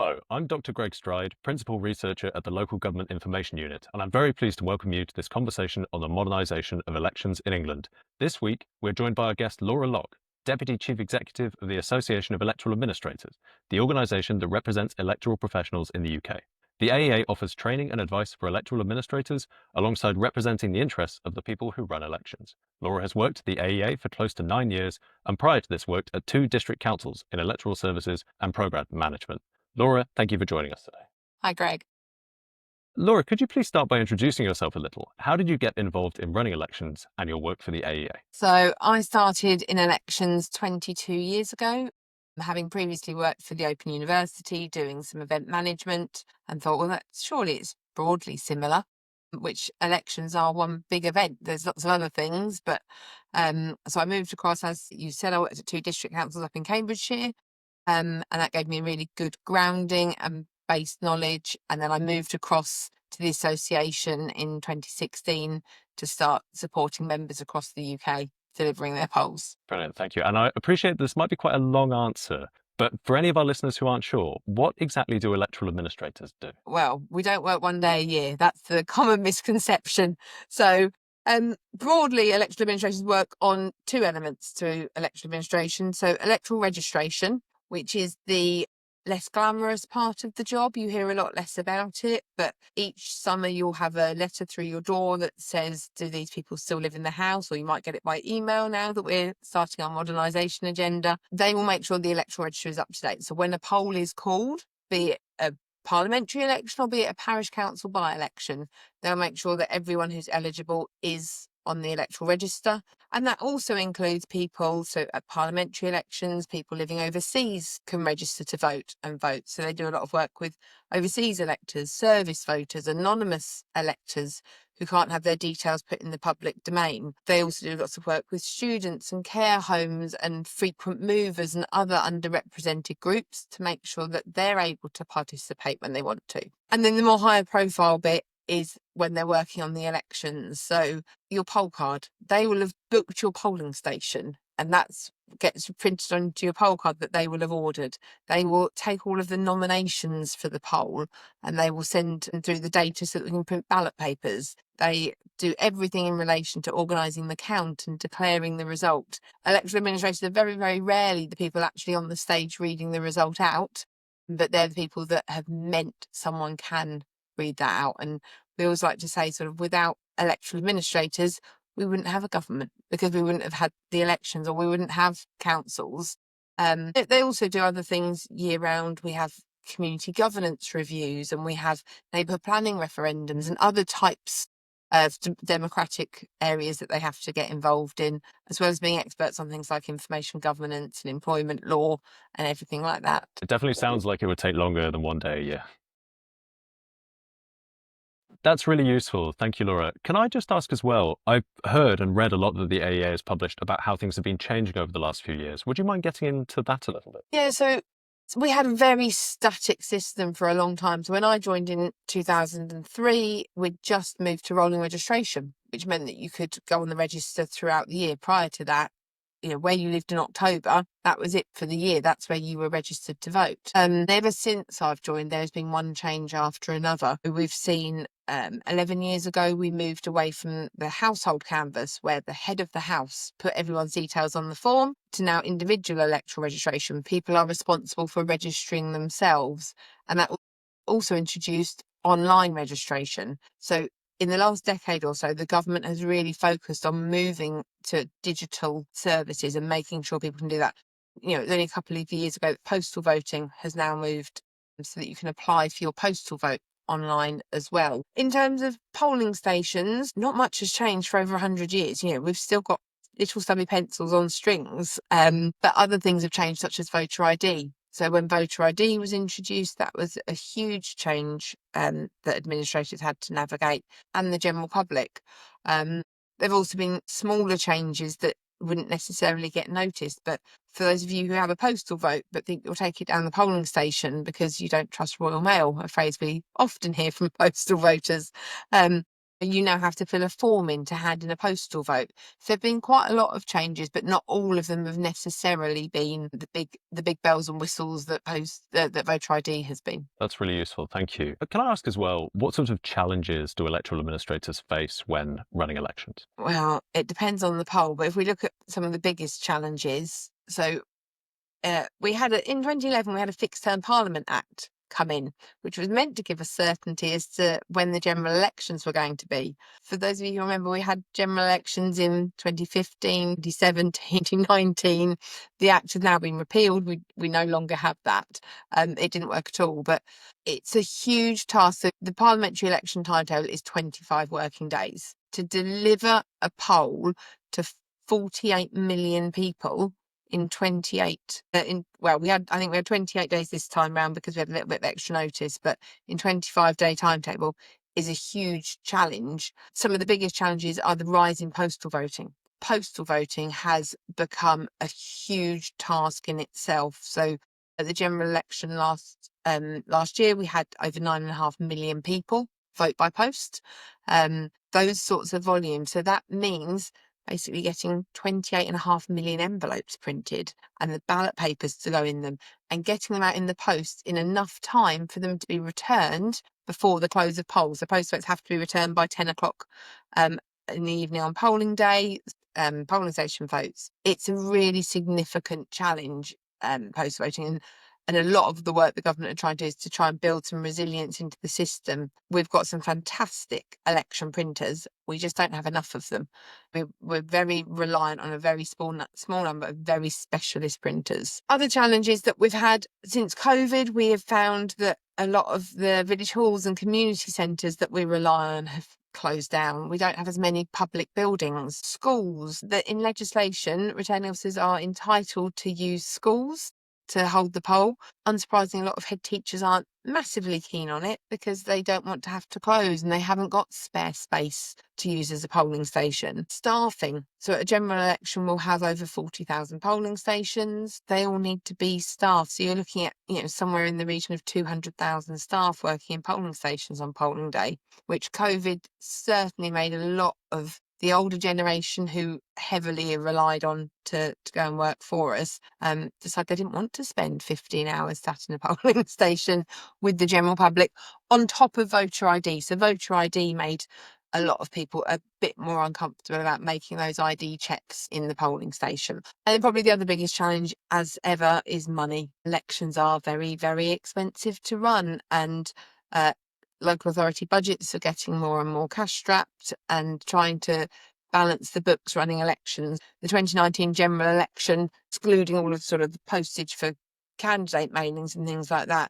Hello, I'm Dr. Greg Stride, Principal Researcher at the Local Government Information Unit, and I'm very pleased to welcome you to this conversation on the modernisation of elections in England. This week, we're joined by our guest Laura Locke, Deputy Chief Executive of the Association of Electoral Administrators, the organisation that represents electoral professionals in the UK. The AEA offers training and advice for electoral administrators alongside representing the interests of the people who run elections. Laura has worked at the AEA for close to 9 years and prior to this worked at 2 district councils in electoral services and programme management. Laura, thank you for joining us today. Hi, Greg. Laura, could you please start by introducing yourself a little? How did you get involved in running elections and your work for the AEA? So I started in elections 22 years ago, having previously worked for the Open University, doing some event management, and thought, well, surely it's broadly similar, which elections are one big event. There's lots of other things, but so I moved across, as you said, I worked at 2 district councils up in Cambridgeshire, and that gave me a really good grounding and base knowledge. And then I moved across to the association in 2016 to start supporting members across the UK delivering their polls. Brilliant, thank you. And I appreciate this might be quite a long answer, but for any of our listeners who aren't sure, what exactly do electoral administrators do? Well, we don't work one day a year. That's the common misconception. So broadly, electoral administrators work on 2 elements to electoral administration. So electoral registration, which is the less glamorous part of the job. You hear a lot less about it, but each summer you'll have a letter through your door that says, do these people still live in the house? Or you might get it by email now that we're starting our modernisation agenda. They will make sure the electoral register is up to date. So when a poll is called, be it a parliamentary election or be it a parish council by-election, they'll make sure that everyone who's eligible is on the electoral register. And that also includes people, so at parliamentary elections, people living overseas can register to vote and vote. So they do a lot of work with overseas electors, service voters, anonymous electors who can't have their details put in the public domain. They also do lots of work with students and care homes and frequent movers and other underrepresented groups to make sure that they're able to participate when they want to. And then the more higher profile bit is when they're working on the elections. So your poll card, they will have booked your polling station, and that gets printed onto your poll card that they will have ordered. They will take all of the nominations for the poll and they will send them through the data so that we can print ballot papers. They do everything in relation to organising the count and declaring the result. Electoral administrators are very, very rarely the people actually on the stage reading the result out, but they're the people that have meant someone can read that out. And we always like to say, sort of, without electoral administrators, we wouldn't have a government because we wouldn't have had the elections, or we wouldn't have councils. They also do other things year round. We have community governance reviews, and we have neighbourhood planning referendums and other types of democratic areas that they have to get involved in, as well as being experts on things like information governance and employment law and everything like that. It definitely sounds like it would take longer than one day a year. That's really useful. Thank you, Laura. Can I just ask as well, I've heard and read a lot that the AEA has published about how things have been changing over the last few years. Would you mind getting into that a little bit? Yeah, so we had a very static system for a long time. So when I joined in 2003, we'd just moved to rolling registration, which meant that you could go on the register throughout the year. Prior to that, where you lived in October, that was it for the year. That's where you were registered to vote. Ever since I've joined, there's been one change after another. We've seen 11 years ago, we moved away from the household canvass, where the head of the house put everyone's details on the form, to now individual electoral registration. People are responsible for registering themselves. And that also introduced online registration. So in the last decade or so, the government has really focused on moving to digital services and making sure people can do that. Only a couple of years ago, postal voting has now moved so that you can apply for your postal vote online as well. In terms of polling stations, not much has changed for over 100 years. We've still got little stubby pencils on strings, but other things have changed, such as voter ID. So when voter ID was introduced, that was a huge change that administrators had to navigate, and the general public. There have also been smaller changes that wouldn't necessarily get noticed, but for those of you who have a postal vote but think you'll take it down the polling station because you don't trust Royal Mail, a phrase we often hear from postal voters, You now have to fill a form in to hand in a postal vote. So there have been quite a lot of changes, but not all of them have necessarily been the big bells and whistles that voter ID has been. That's really useful. Thank you. Can I ask as well, what sorts of challenges do electoral administrators face when running elections? Well, it depends on the poll, but if we look at some of the biggest challenges, so we had in 2011 we had a fixed term Parliament Act come in, which was meant to give us certainty as to when the general elections were going to be. For those of you who remember, we had general elections in 2015, 2017, 2019. The act has now been repealed. We no longer have that. It didn't work at all, but it's a huge task. So the parliamentary election timetable is 25 working days. To deliver a poll to 48 million people in 28 I think we had 28 days this time round because we had a little bit of extra notice, but in 25-day timetable is a huge challenge. Some of the biggest challenges are the rise in postal voting. Postal voting has become a huge task in itself. So at the general election last year, we had over 9.5 million people vote by post. Those sorts of volumes. So that means basically getting 28.5 million envelopes printed and the ballot papers to go in them and getting them out in the post in enough time for them to be returned before the close of polls. The post votes have to be returned by 10 o'clock in the evening on polling day, polling station votes. It's a really significant challenge, post voting. And a lot of the work the government are trying to do is to try and build some resilience into the system. We've got some fantastic election printers. We just don't have enough of them. We're very reliant on a very small number of very specialist printers. Other challenges that we've had since COVID, we have found that a lot of the village halls and community centres that we rely on have closed down. We don't have as many public buildings. Schools, that in legislation, returning officers are entitled to use schools to hold the poll. Unsurprisingly, a lot of head teachers aren't massively keen on it because they don't want to have to close and they haven't got spare space to use as a polling station. Staffing. So at a general election, we'll have over 40,000 polling stations. They all need to be staffed. So you're looking at, somewhere in the region of 200,000 staff working in polling stations on polling day, which COVID certainly made a lot of the older generation who heavily relied on to go and work for us, decided they didn't want to spend 15 hours sat in a polling station with the general public on top of voter ID. So voter ID made a lot of people a bit more uncomfortable about making those ID checks in the polling station. And then probably the other biggest challenge, as ever, is money. Elections are very, very expensive to run, and local authority budgets are getting more and more cash strapped, and trying to balance the books running elections. The 2019 general election, excluding all of sort of the postage for candidate mailings and things like that,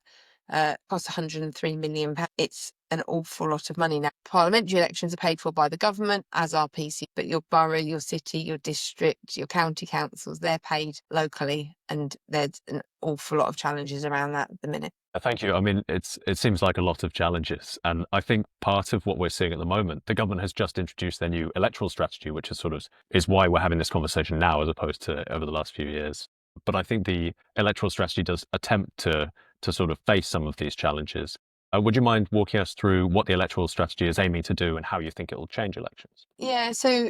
cost £103 million. It's an awful lot of money now. Parliamentary elections are paid for by the government, as are PC, but your borough, your city, your district, your county councils, they're paid locally, and there's an awful lot of challenges around that at the minute. Thank you. I mean, it seems like a lot of challenges. And I think part of what we're seeing at the moment, the government has just introduced their new electoral strategy, which is why we're having this conversation now as opposed to over the last few years. But I think the electoral strategy does attempt to sort of face some of these challenges. Would you mind walking us through what the electoral strategy is aiming to do and how you think it will change elections? Yeah, so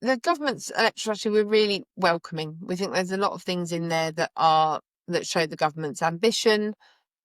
the government's electoral strategy, we're really welcoming. We think there's a lot of things in there that show the government's ambition.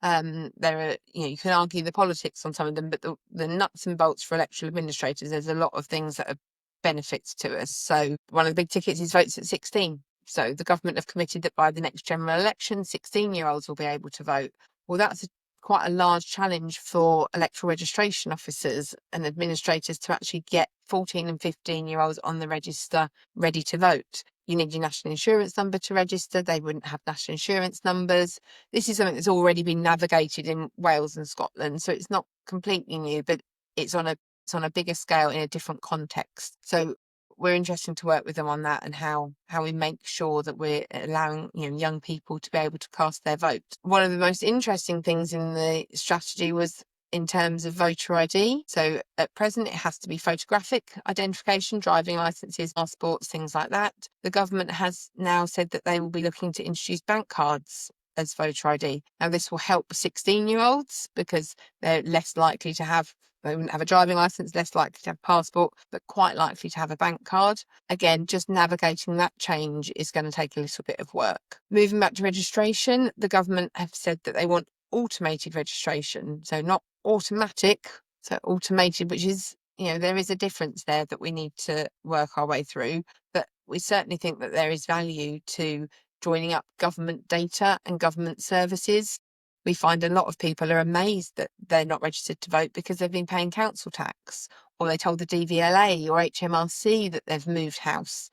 There are, you can argue the politics on some of them, but the nuts and bolts for electoral administrators, there's a lot of things that are benefits to us. So one of the big tickets is votes at 16. So the government have committed that by the next general election, 16-year-olds will be able to vote. Well, that's quite a large challenge for electoral registration officers and administrators to actually get 14 and 15-year-olds on the register ready to vote. You need your national insurance number to register. They wouldn't have national insurance numbers. This is something that's already been navigated in Wales and Scotland, so it's not completely new, but it's on a bigger scale in a different context. So we're interested to work with them on that and how we make sure that we're allowing young people to be able to cast their vote. One of the most interesting things in the strategy was in terms of voter ID. So at present, it has to be photographic identification, driving licenses, passports, things like that. The government has now said that they will be looking to introduce bank cards as voter ID. Now, this will help 16-year-olds because they're less likely to have They wouldn't have a driving licence, less likely to have a passport, but quite likely to have a bank card. Again, just navigating that change is going to take a little bit of work. Moving back to registration, the government have said that they want automated registration, so not automatic, so automated, which is, there is a difference there that we need to work our way through. But we certainly think that there is value to joining up government data and government services. We find a lot of people are amazed that they're not registered to vote because they've been paying council tax, or they told the DVLA or HMRC that they've moved house.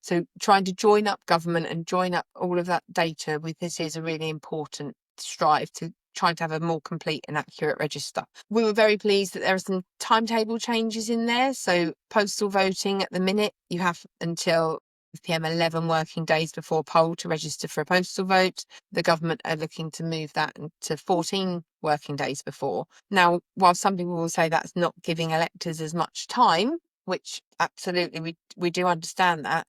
So trying to join up government and join up all of that data with this is a really important strive to trying to have a more complete and accurate register. We were very pleased that there are some timetable changes in there. So postal voting at the minute, you have until PM 11 working days before poll to register for a postal vote. The government are looking to move that to 14 working days before. Now, while some people will say that's not giving electors as much time, which absolutely we do understand that,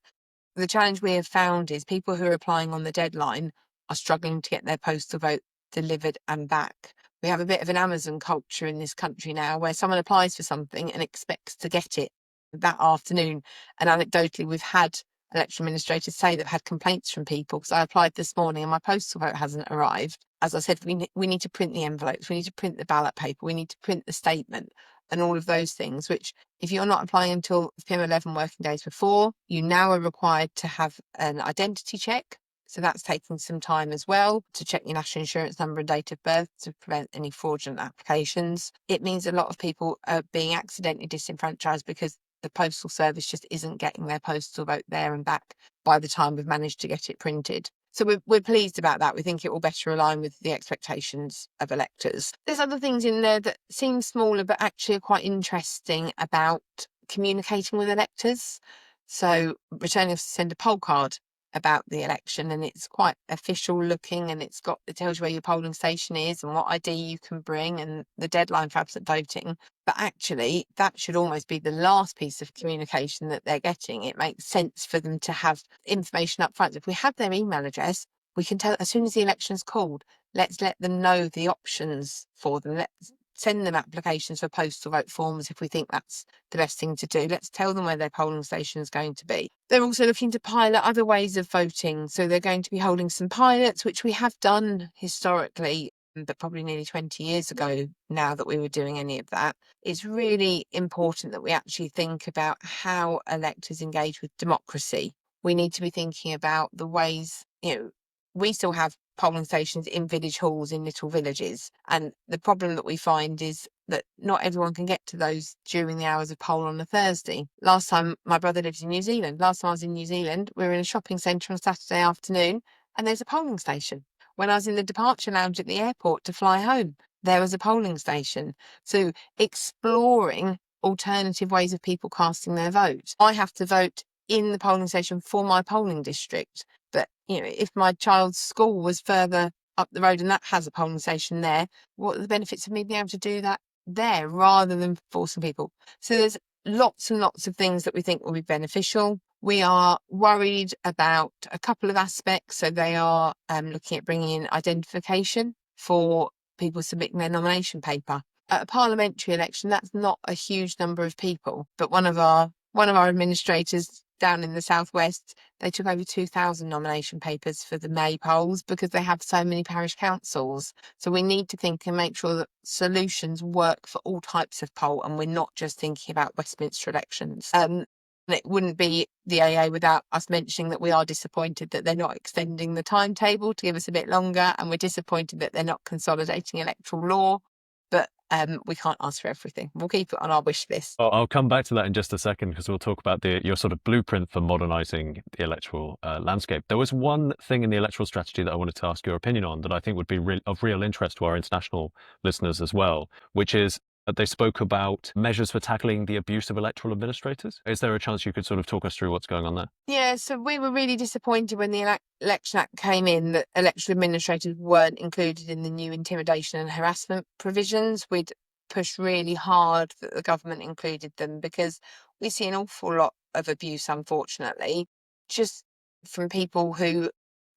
the challenge we have found is people who are applying on the deadline are struggling to get their postal vote delivered and back. We have a bit of an Amazon culture in this country now where someone applies for something and expects to get it that afternoon. And anecdotally, we've had election administrators say they've had complaints from people because I applied this morning and my postal vote hasn't arrived. As I said, we need to print the envelopes, we need to print the ballot paper, we need to print the statement and all of those things, which if you're not applying until PM 11 working days before, you now are required to have an identity check. So that's taking some time as well to check your national insurance number and date of birth to prevent any fraudulent applications. It means a lot of people are being accidentally disenfranchised because the postal service just isn't getting their postal vote there and back by the time we've managed to get it printed. So we're pleased about that. We think it will better align with the expectations of electors. There's other things in there that seem smaller but actually are quite interesting about communicating with electors. So returning us to send a poll card about the election, and it's quite official looking, and it tells you where your polling station is and what ID you can bring and the deadline for absent voting. But actually, that should almost be the last piece of communication that they're getting. It makes sense for them to have information up front. If we have their email address, we can tell as soon as the election's called, let's let them know the options for them. Let's send them applications for postal vote forms if we think that's the best thing to do. Let's tell them where their polling station is going to be. They're also looking to pilot other ways of voting. So they're going to be holding some pilots, which we have done historically, but probably nearly 20 years ago now that we were doing any of that. It's really important that we actually think about how electors engage with democracy. We need to be thinking about the ways, we still have polling stations in village halls in little villages. And the problem that we find is that not everyone can get to those during the hours of poll on a Thursday. Last time, my brother lives in New Zealand. Last time I was in New Zealand, we were in a shopping centre on Saturday afternoon and there's a polling station. When I was in the departure lounge at the airport to fly home, there was a polling station. So exploring alternative ways of people casting their vote. I have to vote in the polling station for my polling district. But, if my child's school was further up the road and that has a polling station there, what are the benefits of me being able to do that there rather than forcing people? So there's lots and lots of things that we think will be beneficial. We are worried about a couple of aspects. So they are looking at bringing in identification for people submitting their nomination paper. At a parliamentary election, that's not a huge number of people, but one of our administrators down in the southwest, they took over 2,000 nomination papers for the May polls because they have so many parish councils. So we need to think and make sure that solutions work for all types of poll, and we're not just thinking about Westminster elections. It wouldn't be the AA without us mentioning that we are disappointed that they're not extending the timetable to give us a bit longer, and we're disappointed that they're not consolidating electoral law. But we can't ask for everything. We'll keep it on our wish list. I'll come back to that in just a second because we'll talk about your sort of blueprint for modernising the electoral landscape. There was one thing in the electoral strategy that I wanted to ask your opinion on that I think would be of real interest to our international listeners as well, which is they spoke about measures for tackling the abuse of electoral administrators. Is there a chance you could sort of talk us through what's going on there? Yeah, so we were really disappointed when the Election Act came in that electoral administrators weren't included in the new intimidation and harassment provisions. We'd pushed really hard that the government included them because we see an awful lot of abuse, unfortunately, just from people who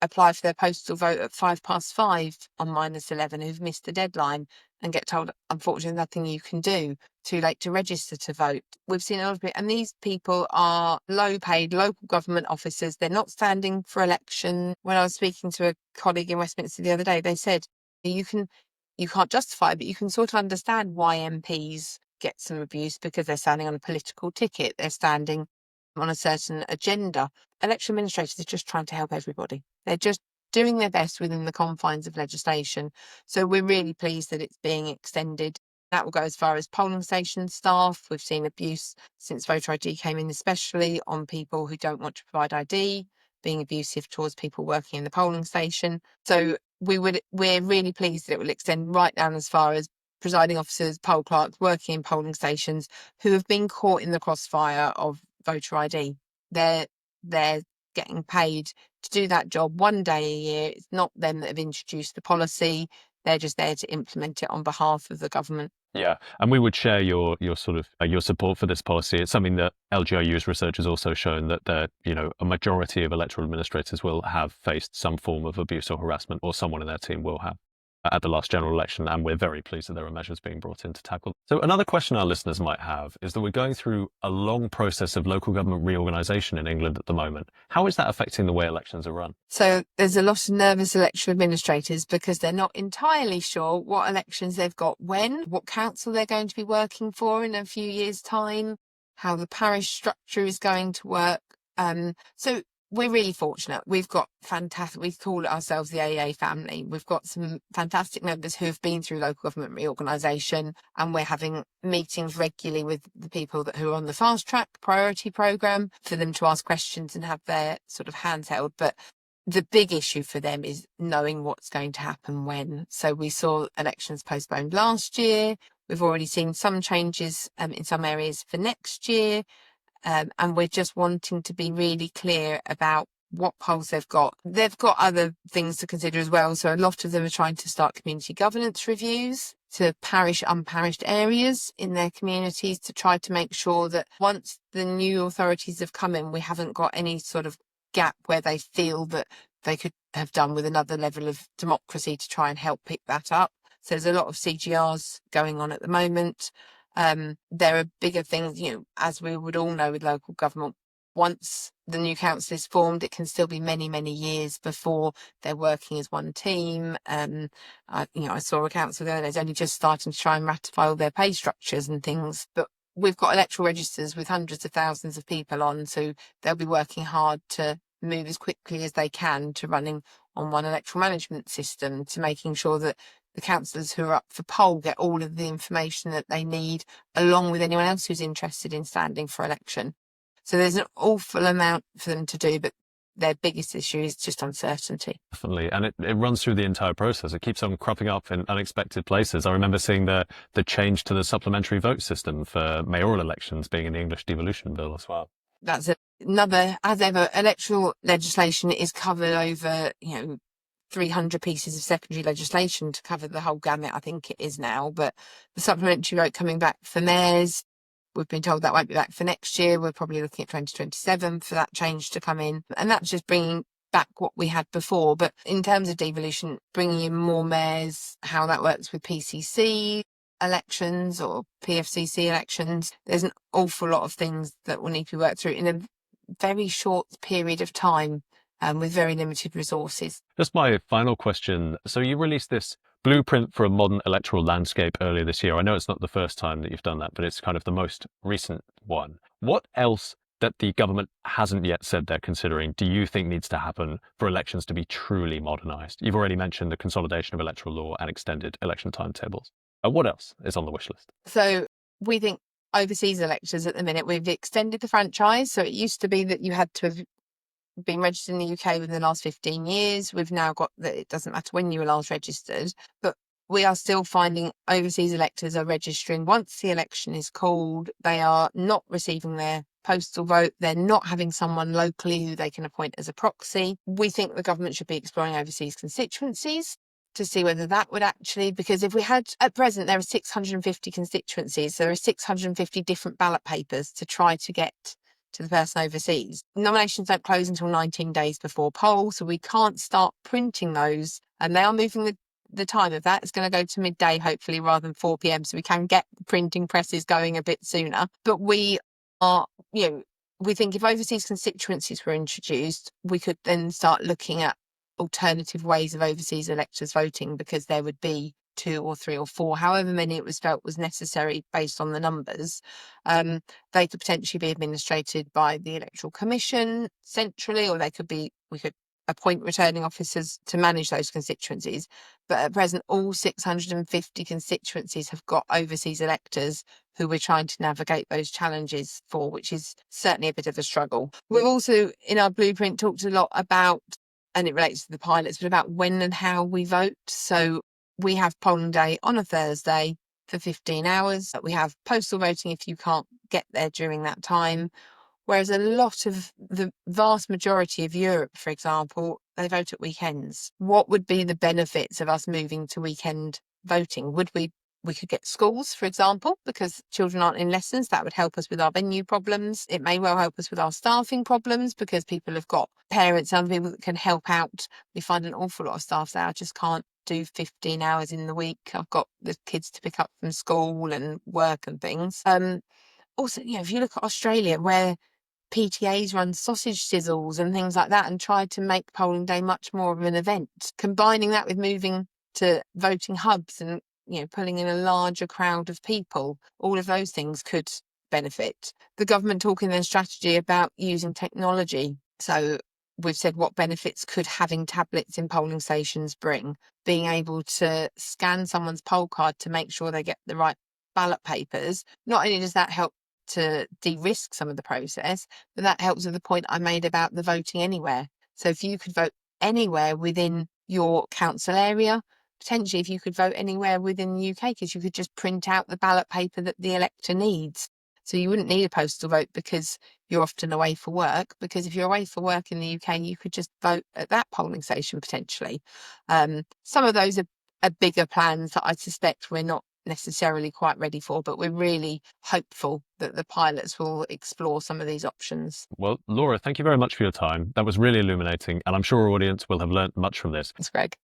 apply for their postal vote at 5 past 5 on -11 who've missed the deadline. and get told, unfortunately, nothing you can do. Too late to register to vote. We've seen a lot of it, and these people are low paid local government officers. They're not standing for election. When I was speaking to a colleague in Westminster the other day, they said you can't justify it, but you can sort of understand why MPs get some abuse because they're standing on a political ticket. They're standing on a certain agenda. Election administrators are just trying to help everybody. They're just doing their best within the confines of legislation. So we're really pleased that it's being extended. That will go as far as polling station staff. We've seen abuse since voter ID came in, especially on people who don't want to provide ID, being abusive towards people working in the polling station. So we're really pleased that it will extend right down as far as presiding officers, poll clerks working in polling stations who have been caught in the crossfire of voter ID. They're getting paid to do that job one day a year. It's not them that have introduced the policy. They're just there to implement it on behalf of the government. Yeah, and we would share your sort of your support for this policy. It's something that LGRU's research has also shown that a majority of electoral administrators will have faced some form of abuse or harassment, or someone in their team will have at the last general election, and we're very pleased that there are measures being brought in to tackle. So another question our listeners might have is that we're going through a long process of local government reorganisation in England at the moment. How is that affecting the way elections are run? So there's a lot of nervous election administrators because they're not entirely sure what elections they've got when, what council they're going to be working for in a few years' time, how the parish structure is going to work. So we're really fortunate. We've got fantastic, we call ourselves the AA family. We've got some fantastic members who have been through local government reorganisation, and we're having meetings regularly with the people who are on the fast track priority programme for them to ask questions and have their sort of hands held. But the big issue for them is knowing what's going to happen when. So we saw elections postponed last year. We've already seen some changes in some areas for next year. And we're just wanting to be really clear about what polls they've got. They've got other things to consider as well. So a lot of them are trying to start community governance reviews to unparished areas in their communities to try to make sure that once the new authorities have come in, we haven't got any sort of gap where they feel that they could have done with another level of democracy to try and help pick that up. So there's a lot of CGRs going on at the moment. There are bigger things, as we would all know with local government, once the new council is formed, it can still be many, many years before they're working as one team. I saw a council there that's only just starting to try and ratify all their pay structures and things, but we've got electoral registers with hundreds of thousands of people on, so they'll be working hard to move as quickly as they can to running on one electoral management system, to making sure that the councillors who are up for poll get all of the information that they need, along with anyone else who's interested in standing for election. So there's an awful amount for them to do, but their biggest issue is just uncertainty. Definitely, and it runs through the entire process. It keeps on cropping up in unexpected places. I remember seeing the change to the supplementary vote system for mayoral elections being in the English devolution bill as well. That's another, as ever, electoral legislation is covered over, 300 pieces of secondary legislation to cover the whole gamut, I think it is now. But the supplementary vote coming back for mayors, we've been told that won't be back for next year. We're probably looking at 2027 for that change to come in. And that's just bringing back what we had before. But in terms of devolution, bringing in more mayors, how that works with PCC elections or PFCC elections, there's an awful lot of things that will need to be worked through in a very short period of time. With very limited resources. Just my final question. So you released this blueprint for a modern electoral landscape earlier this year. I know it's not the first time that you've done that, but it's kind of the most recent one. What else that the government hasn't yet said they're considering do you think needs to happen for elections to be truly modernised? You've already mentioned the consolidation of electoral law and extended election timetables. What else is on the wish list? So we think overseas electors at the minute, we've extended the franchise. So it used to be that you had to have been registered in the UK within the last 15 years. We've now got that it doesn't matter when you were last registered, but we are still finding overseas electors are registering once the election is called. They are not receiving their postal vote. They're not having someone locally who they can appoint as a proxy. We think the government should be exploring overseas constituencies to see whether that would actually, because if we had, at present, there are 650 constituencies. So there are 650 different ballot papers to try to get to the person overseas. Nominations don't close until 19 days before poll, so we can't start printing those. And they are moving the time of that is going to go to midday, hopefully, rather than 4 p.m. So we can get the printing presses going a bit sooner. But we are, we think if overseas constituencies were introduced, we could then start looking at alternative ways of overseas electors voting, because there would be 2 or 3 or 4, however many it was felt was necessary based on the numbers. They could potentially be administrated by the Electoral Commission centrally, or we could appoint returning officers to manage those constituencies. But at present, all 650 constituencies have got overseas electors who we're trying to navigate those challenges for, which is certainly a bit of a struggle. We've also, in our blueprint, talked a lot about, and it relates to the pilots, but about when and how we vote. So we have polling day on a Thursday for 15 hours. We have postal voting if you can't get there during that time. Whereas a lot of the vast majority of Europe, for example, they vote at weekends. What would be the benefits of us moving to weekend voting? We could get schools, for example, because children aren't in lessons. That would help us with our venue problems. It may well help us with our staffing problems, because people have got parents and other people that can help out. We find an awful lot of staff there. I just can't do 15 hours in the week. I've got the kids to pick up from school and work and things. Also, if you look at Australia, where PTAs run sausage sizzles and things like that, and tried to make polling day much more of an event, combining that with moving to voting hubs and pulling in a larger crowd of people, all of those things could benefit. The government talking their strategy about using technology. So we've said, what benefits could having tablets in polling stations bring? Being able to scan someone's poll card to make sure they get the right ballot papers. Not only does that help to de-risk some of the process, but that helps with the point I made about the voting anywhere. So if you could vote anywhere within your council area, potentially if you could vote anywhere within the UK, because you could just print out the ballot paper that the elector needs. So you wouldn't need a postal vote because you're often away for work, because if you're away for work in the UK, you could just vote at that polling station potentially. Some of those are bigger plans that I suspect we're not necessarily quite ready for, but we're really hopeful that the pilots will explore some of these options. Well, Laura, thank you very much for your time. That was really illuminating, and I'm sure our audience will have learnt much from this. Thanks, Greg.